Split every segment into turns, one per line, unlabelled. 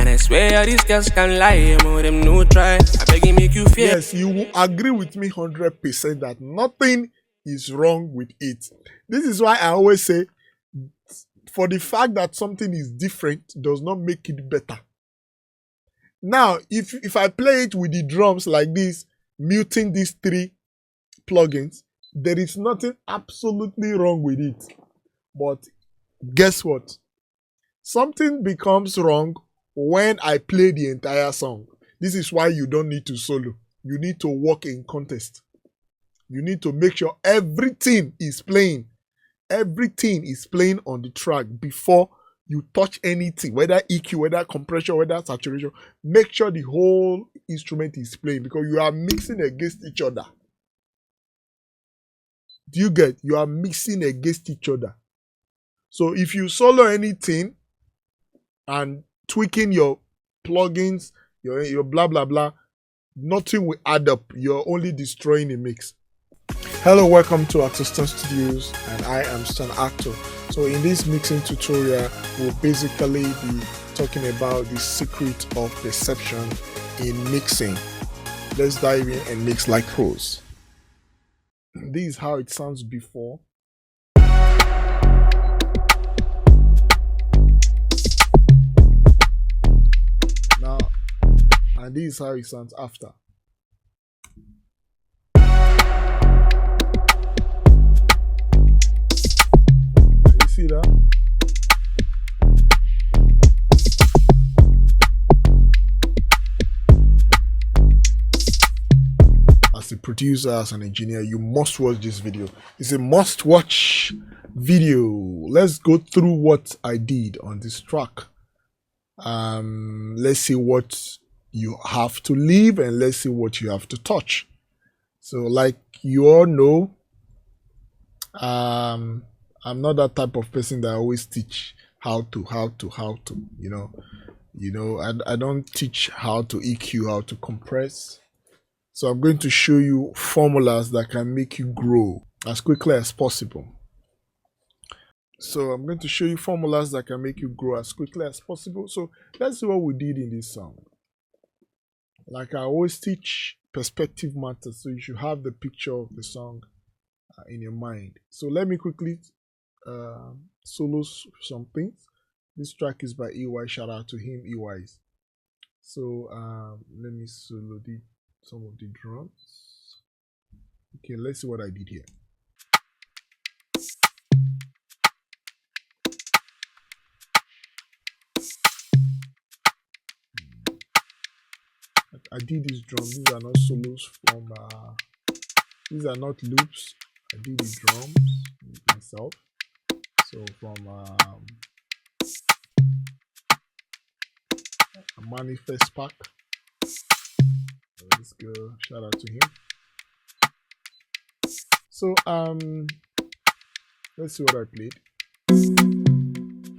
And I swear all these girls can lie, more them no try. I beg you make you feel.
Yes, you will agree with me 100% that nothing is wrong with it. This is why I always say, for the fact that something is different does not make it better. Now, if I play it with the drums like this, muting these 3 plugins, there is nothing absolutely wrong with it. But guess what? Something becomes wrong when I play the entire song. This is why you don't need to solo. You need to work in context. You need to make sure everything is playing. Everything is playing on the track before you touch anything, whether EQ, whether compression, whether saturation. Make sure the whole instrument is playing because you are mixing against each other. Do you get? You are mixing against each other. So if you solo anything and tweaking your plugins, your blah blah blah, nothing will add up. You're only destroying the mix. Hello, welcome to Actor Stan Studios, and I am Stan Actor. So in this mixing tutorial, we'll basically be talking about the secret of perception in mixing. Let's dive in and mix like pros. This is how it sounds before. Now, and this is how it sounds after. You see that? As a producer, as an engineer, you must watch this video. It's a must-watch video. Let's go through what I did on this track. Let's see what you have to leave and let's see what you have to touch. So like you all know, I'm not that type of person that always teach how to, I don't teach how to EQ, how to compress. So I'm going to show you formulas that can make you grow as quickly as possible. So I'm going to show you formulas that can make you grow as quickly as possible. So let's see what we did in this song. Like I always teach, perspective matters. So you should have the picture of the song in your mind. So let me quickly solo some things. This track is by EY. Shout out to him, EYs. So let me solo some of the drums. Okay, let's see what I did here. I did these drums. These are not solos from these are not loops. I did the drums myself. So from a manifest pack. Let's go. Shout out to him. So let's see what I played.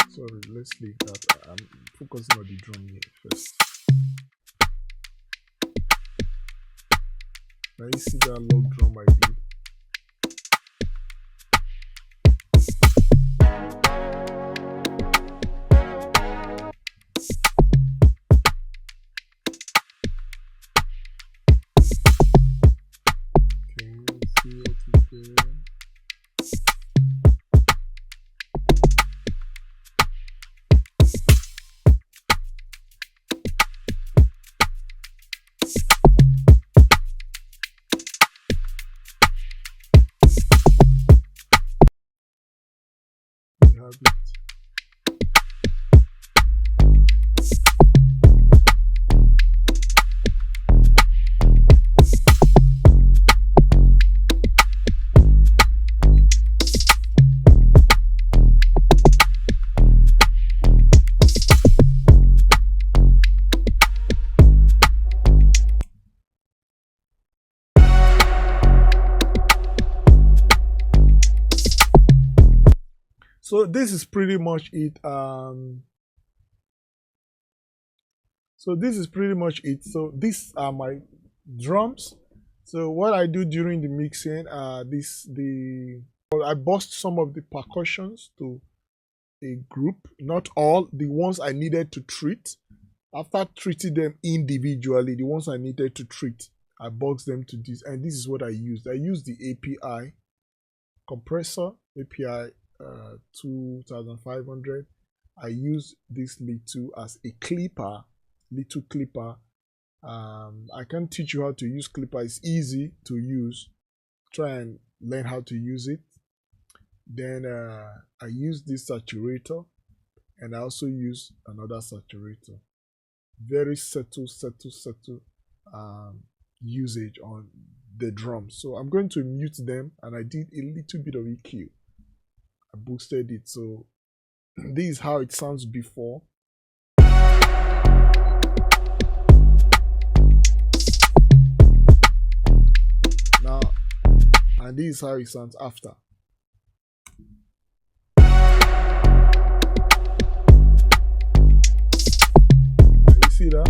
Sorry, let's leave that. I'm focusing on the drum here first. Now you see that log drum I did. Have it. So this is pretty much it. So these are my drums. So what I do during the mixing, I bust some of the percussions to a group, not all the ones I needed to treat. After treating them individually, the ones I needed to treat, I boxed them to this, and this is what I used. I used the API compressor, API 2500. I use this little as a little clipper. I can't teach you how to use clipper. It's easy to use. Try and learn how to use it. Then I use this saturator, and I also use another saturator. Very subtle usage on the drums. So I'm going to mute them, and I did a little bit of EQ. I boosted it. So this is how it sounds before. Now, and this is how it sounds after. You see that?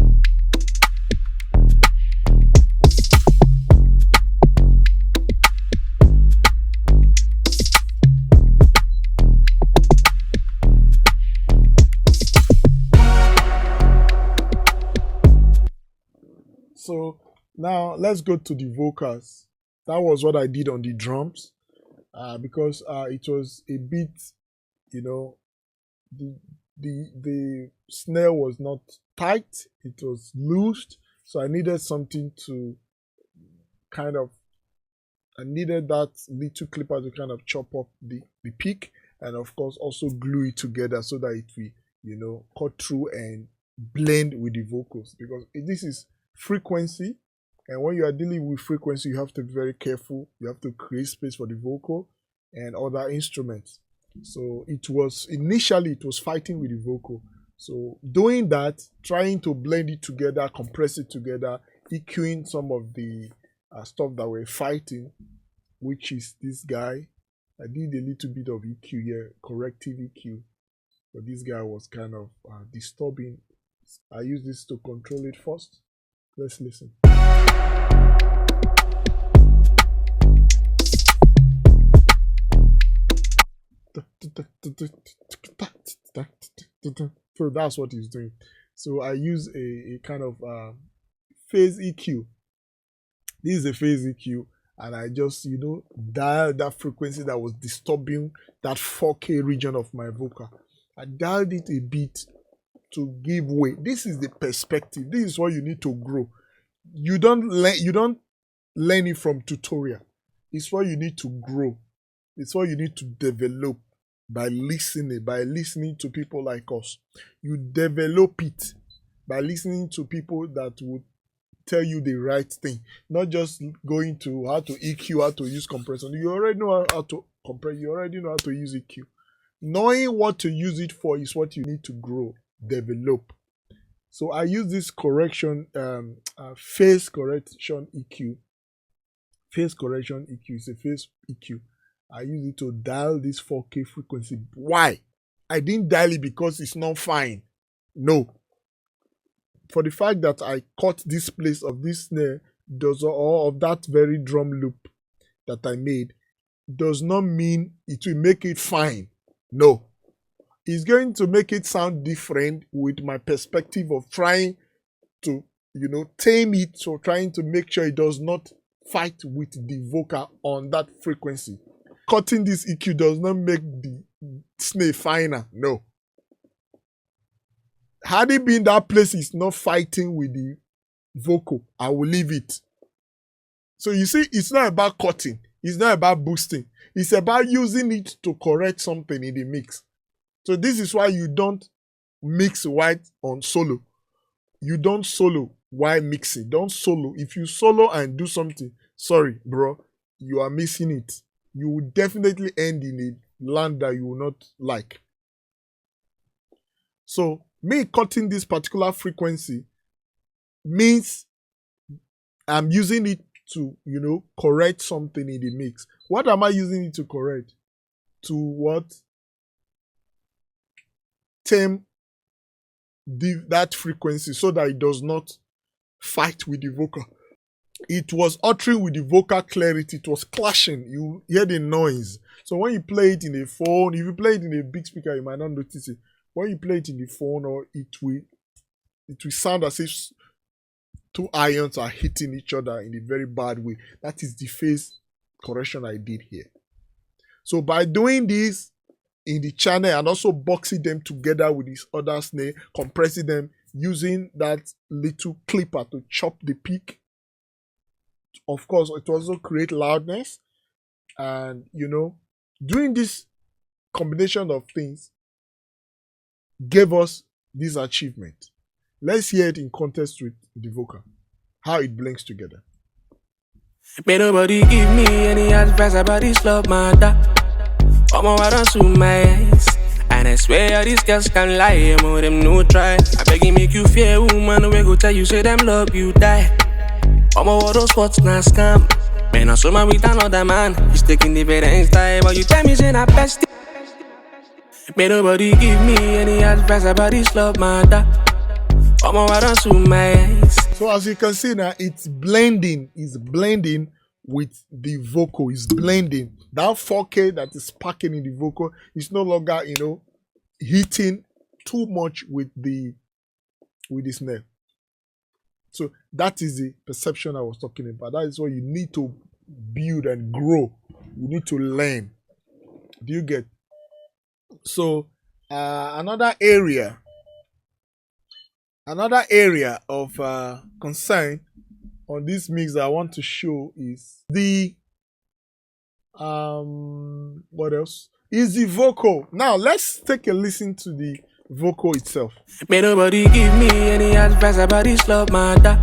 So now let's go to the vocals. That was what I did on the drums, because it was a bit, you know, the snare was not tight, it was loosed, so I needed something to kind of, I needed that little clipper to kind of chop up the peak, and of course also glue it together so that it will, you know, cut through and blend with the vocals, because this is frequency, and when you are dealing with frequency, you have to be very careful. You have to create space for the vocal and other instruments. So it was initially, it was fighting with the vocal. So doing that, trying to blend it together, compress it together, EQing some of the stuff that we're fighting, which is this guy. I did a little bit of EQ here, corrective EQ, but this guy was kind of disturbing. I use this to control it first. Let's listen. So that's what he's doing. So I use a kind of phase EQ. This is a phase EQ, and I just, you know, dialed that frequency that was disturbing that 4K region of my vocal. I dialed it a bit to give way. This is the perspective. This is what you need to grow. You don't learn it from tutorial. It's what you need to grow. It's what you need to develop by listening to people like us. You develop it by listening to people that would tell you the right thing, not just going to how to EQ, how to use compression. You already know how to compress. You already know how to use EQ. Knowing what to use it for is what you need to grow, develop. So I use this correction, phase correction EQ. Phase correction EQ is a phase EQ. I use it to dial this 4K frequency. Why? I didn't dial it because it's not fine. No. For the fact that I cut this place of this snare, or of that very drum loop that I made, does not mean it will make it fine. No. It's going to make it sound different with my perspective of trying to, you know, tame it, so trying to make sure it does not fight with the vocal on that frequency. Cutting this EQ does not make the snare finer. No. Had it been that place is not fighting with the vocal, I will leave it. So you see, it's not about cutting. It's not about boosting. It's about using it to correct something in the mix. So this is why you don't mix while on solo. You don't solo while mixing. Don't solo. If you solo and do something, sorry, bro, you are missing it. You will definitely end in a land that you will not like. So me cutting this particular frequency means I'm using it to, you know, correct something in the mix. What am I using it to correct? To what? Tame that frequency so that it does not fight with the vocal. It was uttering with the vocal clarity. It was clashing. You hear the noise. So when you play it in a phone, if you play it in a big speaker, you might not notice it. When you play it in the phone, or it will it will sound as if two irons are hitting each other in a very bad way. That is the phase correction I did here. So by doing this in the channel and also boxing them together with this other snare, compressing them, using that little clipper to chop the peak. Of course, it also create loudness. And, doing this combination of things gave us this achievement. Let's hear it in context with the vocal, how it blends together.
May nobody give me any advice about this love matter. I don't suit my eyes. And I swear these girls can lie, more them no try. I beg you make you fear, woman, we go tell you, say them love you die. All those spots na scam. Man, I saw man with another man. He's taking the different style, but you tell me say na best. May nobody give me any advice about this love matter. I don't suit my eyes.
So as you can see now, it's blending with the vocal. It's blending. That 4K that is packing in the vocal is no longer, hitting too much with the snare. So that is the perception I was talking about. That is what you need to build and grow. You need to learn. Do you get? So another area of concern on this mix that I want to show is the what else? Is the vocal. Now let's take a listen to the vocal itself.
May nobody give me any advice about this love matter.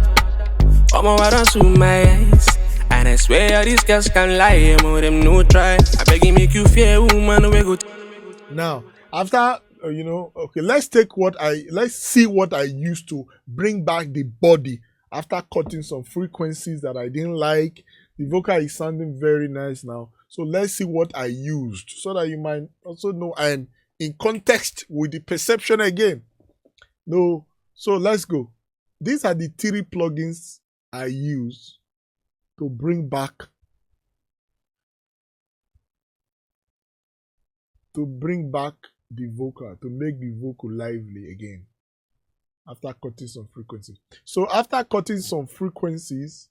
I don't suit my eyes. And I swear these girls can lie, more them no try. I beg you make you fear, woman, we go.
Now, after okay, let's see what I used to bring back the body after cutting some frequencies that I didn't like. The vocal is sounding very nice now. So let's see what I used so that you might also know, and in context with the perception again. No, so let's go. These are the 3 plugins I use to bring back the vocal, to make the vocal lively again after cutting some frequencies. So after cutting some frequencies,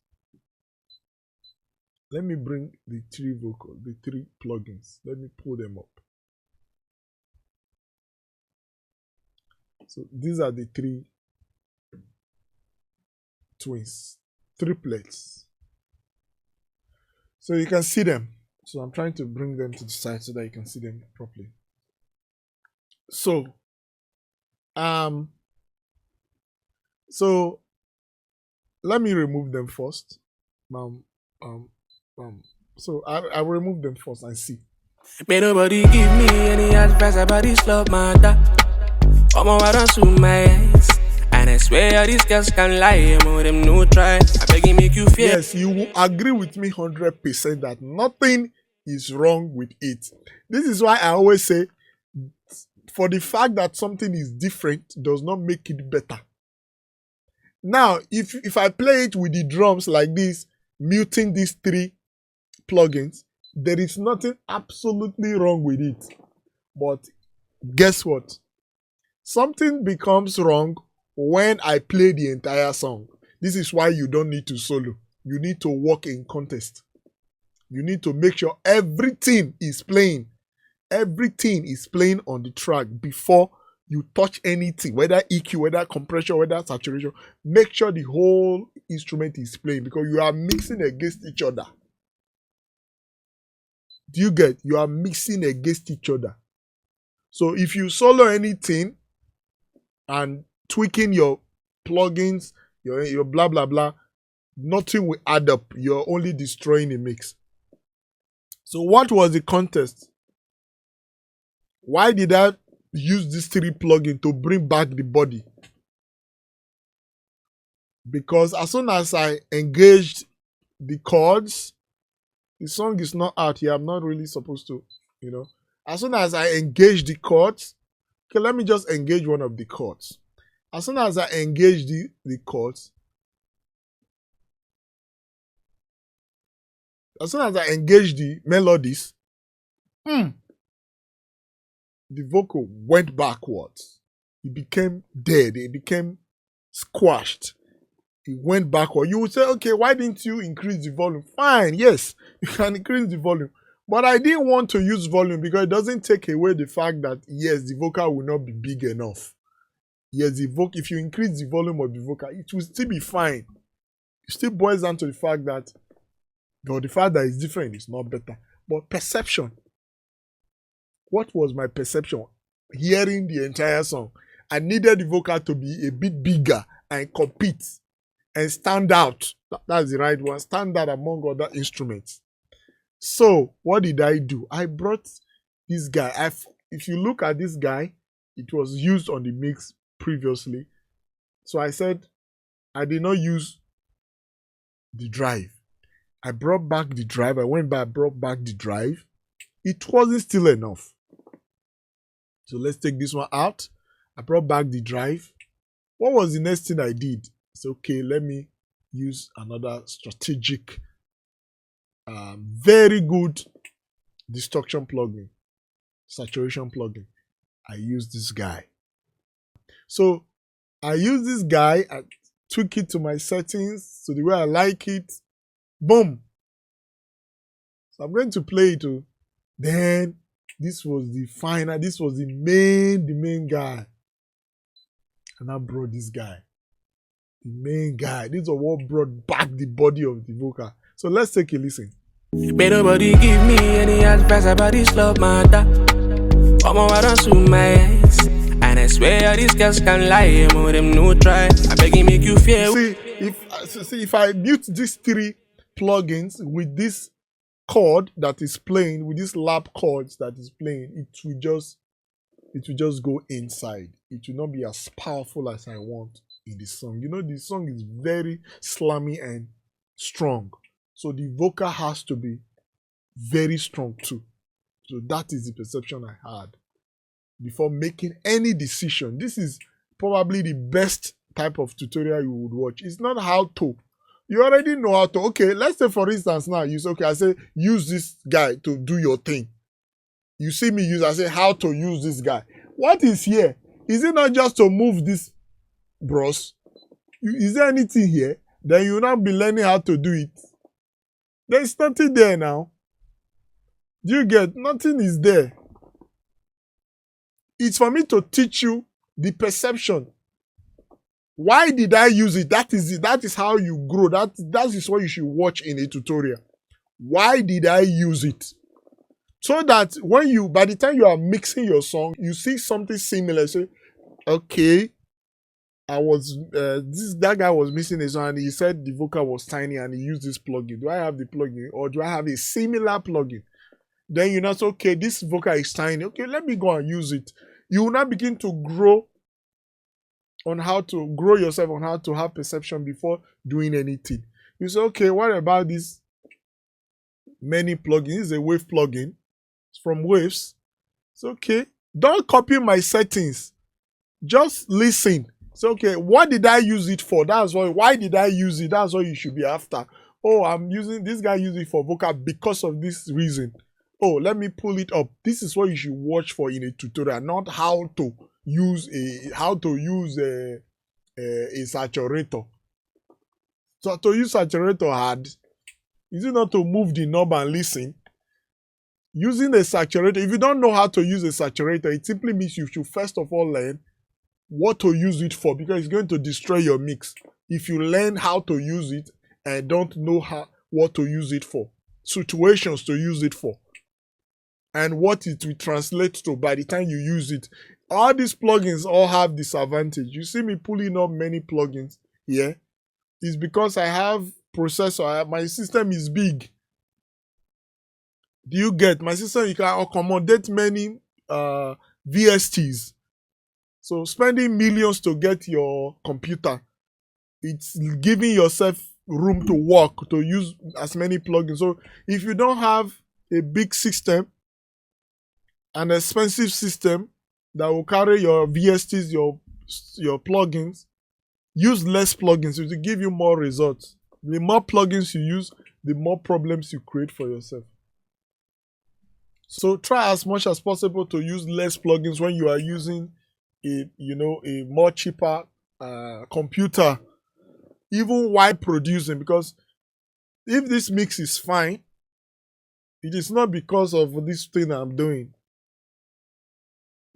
let me bring the 3 plugins. Let me pull them up. So these are the 3 triplets. So you can see them. So I'm trying to bring them to the side so that you can see them properly. So, so let me remove them first. So I will remove them first and see.
May nobody give me any advice about this love matter. I don't suit my eyes. And I swear these girls can lie, more them no try. I beg you make you fear.
Yes, you will agree with me 100% that nothing is wrong with it. This is why I always say, for the fact that something is different does not make it better. Now, if I play it with the drums like this, muting these 3 plugins, there is nothing absolutely wrong with it. But guess what? Something becomes wrong when I play the entire song. This is why you don't need to solo. You need to work in context. You need to make sure everything is playing. Everything is playing on the track before you touch anything, whether EQ, whether compression, whether saturation. Make sure the whole instrument is playing, because you are mixing against each other. Do you get? You are mixing against each other. So if you solo anything and tweaking your plugins, your blah blah blah, nothing will add up. You're only destroying the mix. So what was the contest? Why did I use these 3 plugins to bring back the body? Because as soon as I engaged the chords, the song is not out here. I'm not really supposed to, As soon as I engage the chords, okay, let me just engage one of the chords. As soon as I engage the chords, as soon as I engage the melodies, the vocal went backwards. It became dead. It became squashed. It went backward. You would say, okay, why didn't you increase the volume? Fine, yes, you can increase the volume. But I didn't want to use volume because it doesn't take away the fact that, yes, the vocal will not be big enough. Yes, if you increase the volume of the vocal, it will still be fine. It still boils down to the fact that, or the fact that it's different is not better. But perception. What was my perception? Hearing the entire song. I needed the vocal to be a bit bigger and compete and stand out. That's the right one. Stand out among other instruments. So what did I do? I brought this guy. If you look at this guy, it was used on the mix previously. So I said, I did not use the drive. I brought back the drive. I went back, brought back the drive. It wasn't still enough. So let's take this one out. I brought back the drive. What was the next thing I did? It's okay, let me use another strategic, very good distortion plugin, saturation plugin. I use this guy. So I use this guy, I tweak it to my settings, so the way I like it. Boom. So I'm going to play it too. Then this was the final, this was the main guy. And I brought this guy. The main guy. This is what brought back the body of the vocal. So let's take a listen.
May nobody give me any advice about this love matter. Come on, I don't zoom my eyes. And I swear these girls can lie, more them no try. I beg you make you fear.
If I mute these three plugins with this chord that is playing, with this lap chords that is playing, it will just go inside. It will not be as powerful as I want in the song. You know, the song is very slammy and strong. So the vocal has to be very strong too. So that is the perception I had before making any decision. This is probably the best type of tutorial you would watch. It's not how to. You already know how to. Okay, let's say for instance now, I say use this guy to do your thing. You see me use, I say how to use this guy. What is here? Is it not just to move this bros? Is there anything here? Then you will not be learning how to do it. There's nothing there now. Do you get? Nothing is there. It's for me to teach you the perception. Why did I use it? That is it. That is how you grow. That is what you should watch in a tutorial. Why did I use it? So that by the time you are mixing your song, you see something similar. Say, okay, that guy was missing a song and he said the vocal was tiny and he used this plugin. Do I have the plugin or do I have a similar plugin? Then you know, say, okay, this vocal is tiny. Okay, let me go and use it. You will now begin to grow yourself on how to have perception before doing anything. You say, okay, what about this many plugins? This is a wave plugin. It's from Waves. It's okay. Don't copy my settings. Just listen. It's okay. What did I use it for? Why did I use it? That's what you should be after. Oh, this guy used it for vocal because of this reason. Oh, let me pull it up. This is what you should watch for in a tutorial, not how to use a saturator. So to use saturator hard, is it not to move the knob and listen? Using a saturator, if you don't know how to use a saturator, it simply means you should first of all learn what to use it for, because it's going to destroy your mix. If you learn how to use it and don't know what to use it for, situations to use it for, and what it will translate to by the time you use it. All these plugins all have disadvantage. You see me pulling up many plugins here. It's because I have processor. My system is big. Do you get? My system, you can accommodate many VSTs. So spending millions to get your computer, it's giving yourself room to work, to use as many plugins. So if you don't have a big system, an expensive system that will carry your VSTs, your plugins, use less plugins. It will give you more results. The more plugins you use, the more problems you create for yourself. So try as much as possible to use less plugins when you are using a more cheaper computer, even while producing, because if this mix is fine, it is not because of this thing I'm doing.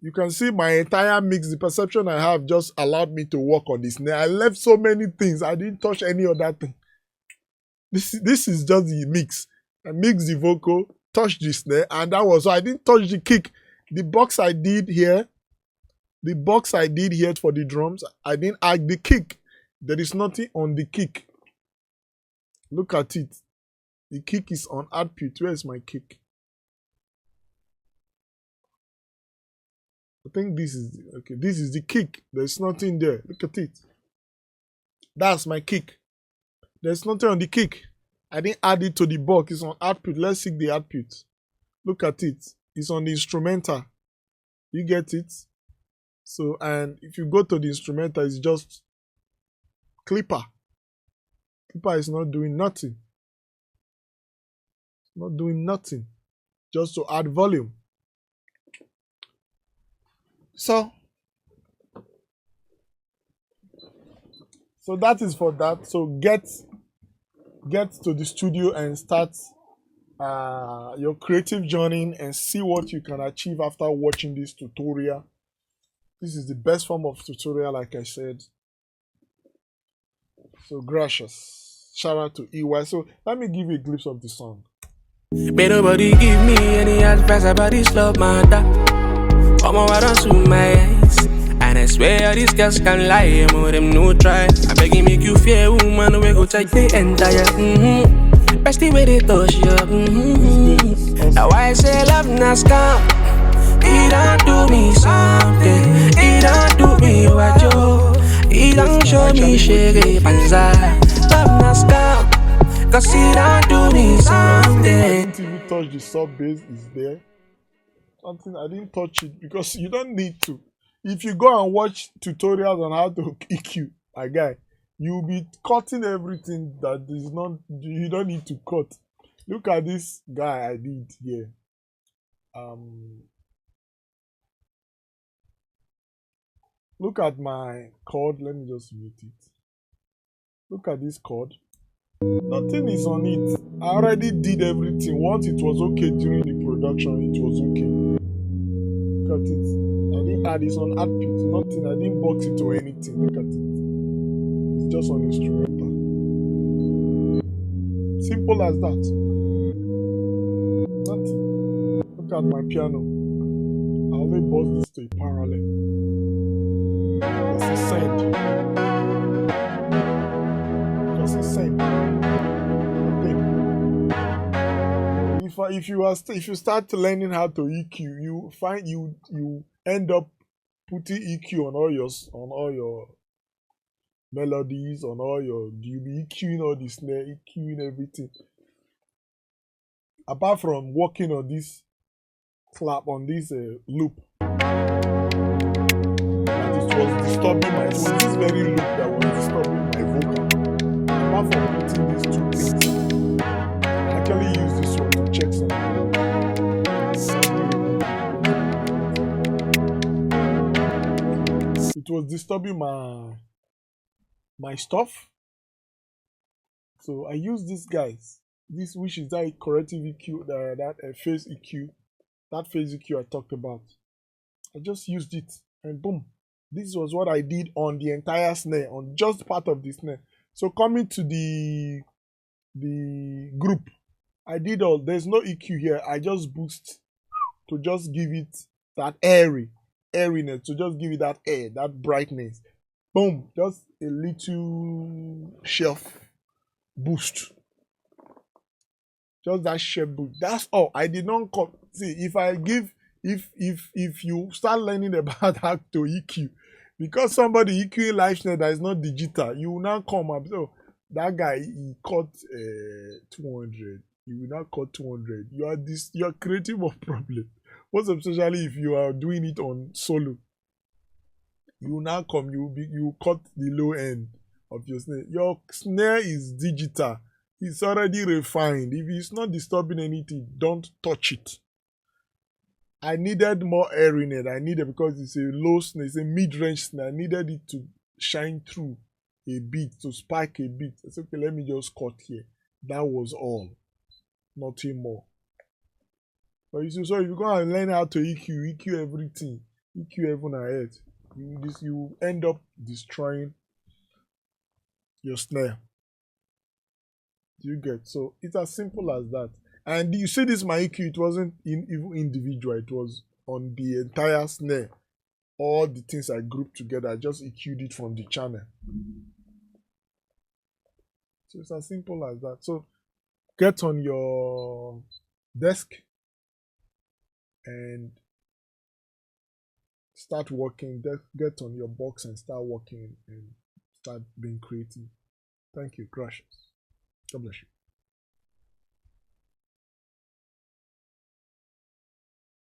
You can see my entire mix, the perception I have just allowed me to work on this. I left so many things. I didn't touch any other thing. This is just the mix. I mixed the vocal, touched the snare, and that was all. I didn't touch the kick. The box I did here for the drums, I didn't add the kick. There is nothing on the kick. Look at it. The kick is on output. Where is my kick? I think this is, okay, this is the kick. There's nothing there. Look at it. That's my kick. There's nothing on the kick. I didn't add it to the box. It's on output. Let's see the output. Look at it. It's on the instrumental. You get it? So, and if you go to the instrumental, it's just clipper. Clipper is not doing nothing. Not doing nothing. Just to add volume. So that is for that. So get to the studio and start your creative journey and see what you can achieve after watching this tutorial. This is the best form of tutorial, like I said. So gracious. Shout out to EY. So let me give you a glimpse of the song.
May nobody give me any advice about this love matter. Come on, I don't suit my eyes. And I swear these girls can lie, more them no try. I beg you make you fear, woman, we go take the entire. Best the way they touch you. Now I say love not scam. He don't do me something. He don't do me what you. He don't show me shaggy panza. Love not scam. Cause he don't do me something.
I didn't even touch the sub bass, is there. Something I didn't touch it because you don't need to. If you go and watch tutorials on how to EQ, my guy, you'll be cutting everything that is not, you don't need to cut. Look at this guy I did here. Look at my chord. Let me just mute it. Look at this chord. Nothing is on it. I already did everything. Once it was okay during the production, it was okay. Look at it. I didn't add this on output. Nothing. I didn't box it or anything. Look at it. It's just on instrumental. Simple as that. Nothing. Look at my piano. I only bust this to a parallel. It's the same. It's the same. If you start learning how to EQ, you find you end up putting EQ on all your melodies, on all your, you'll be EQing all the snare, EQing everything. Apart from working on this clap, on this loop, and it was disturbing it was this very loop that was disturbing my vocal. Apart from putting these two things, I actually use this one to check something. It was disturbing my stuff. So I use these guys. This, which is that corrective EQ, that phase EQ, that phase EQ I talked about. I just used it and boom. This was what I did on the entire snare, on just part of the snare. So coming to the group, I did all, there's no EQ here. I just boost to just give it that airiness, to just give it that air, that brightness. Boom, just a little shelf boost. Just that shelf boost. That's all. I did not come. See, if you start learning about how to EQ, because somebody EQing live snare that is not digital, you will now come up. So that guy, he cut 200. You will not cut 200. You are creating more problem. Most especially if you are doing it on solo. You will now come, you cut the low end of your snare. Your snare is digital. It's already refined. If it's not disturbing anything, don't touch it. I needed more airiness. I needed, because it's a low snare, it's a mid-range snare. I needed it to shine through a beat, to spike a beat. I said, okay, let me just cut here. That was all. Nothing more. But you see, so if you go and learn how to EQ everything, EQ heaven and earth, you end up destroying your snare. Do you get? So it's as simple as that. And you see this my EQ, it wasn't even individual, it was on the entire snare. All the things I grouped together, I just EQ'd it from the channel. So it's as simple as that. So get on your desk and start working. Get on your box and start working and start being creative. Thank you. Gracias. God bless you.